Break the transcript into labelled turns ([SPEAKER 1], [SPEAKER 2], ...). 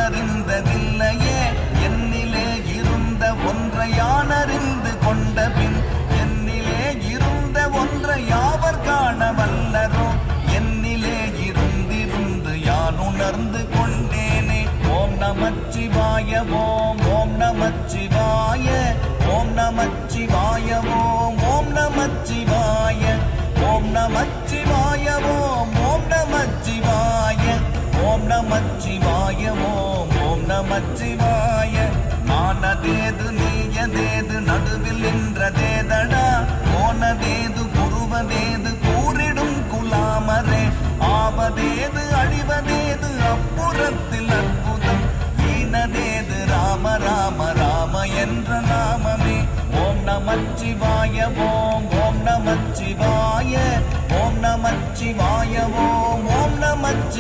[SPEAKER 1] அறிந்ததில்லையே என்னிலே இருந்த ஒன்றை யான் அறிந்து கொண்ட பின் என்னிலே இருந்த ஒன்றை யாவர் காண வல்லரோ என்னிலே இருந்திருந்து யான் உணர்ந்து கொண்டேனே. ஓம் நமச்சிவாய ஓம் ஓம் நமச்சிவாய ஓம் நமச்சிவாய ஓம் ஓம் நமச்சிவாய ஓம் நமச்சிவாய ஓம் ஓம் நமச்சிவாய ஓம் நமச்சிவாய ஓம் ஓம் நமச்சிவாய. நானதேது நீயதேது நடுவில் நின்றதேதடா போனதேது புருவதேது கூறிடும் குலாமரே ஆவதேது அழிவதேது அப்புறத்தில் அற்புதம் ஈனதேது ராம ராம ராம என்ற நாமமே. ஓம் நமச்சிவாய ஓம் ஓம் நமச்சிவாய ஓம் நமச்சிவாய ஓம் ஓம் நமச்சி